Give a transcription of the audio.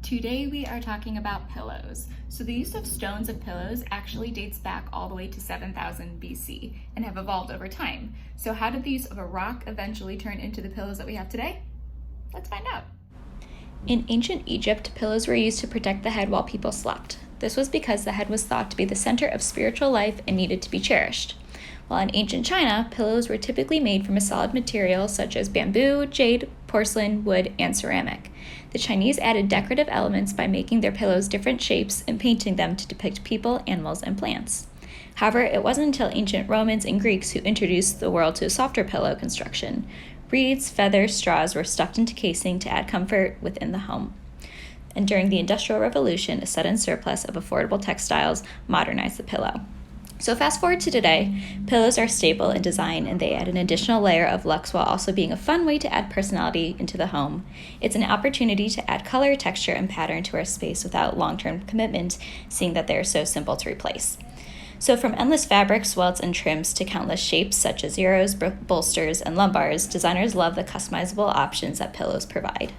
Today we are talking about pillows. So the use of stones of pillows actually dates back all the way to 7000 BC and have evolved over time. So how did the use of a rock eventually turn into the pillows that we have today? Let's find out. In ancient Egypt, pillows were used to protect the head while people slept. This was because the head was thought to be the center of spiritual life and needed to be cherished. While in ancient China, pillows were typically made from a solid material such as bamboo, jade, porcelain, wood, and ceramic. The Chinese added decorative elements by making their pillows different shapes and painting them to depict people, animals, and plants. However, it wasn't until ancient Romans and Greeks who introduced the world to a softer pillow construction. Reeds, feathers, straws were stuffed into casing to add comfort within the home. And during the Industrial Revolution, a sudden surplus of affordable textiles modernized the pillow. So fast forward to today, pillows are stable in design and they add an additional layer of luxe while also being a fun way to add personality into the home. It's an opportunity to add color, texture, and pattern to our space without long-term commitment, seeing that they're so simple to replace. So from endless fabrics, welts, and trims to countless shapes such as zeros, bolsters, and lumbars, designers love the customizable options that pillows provide.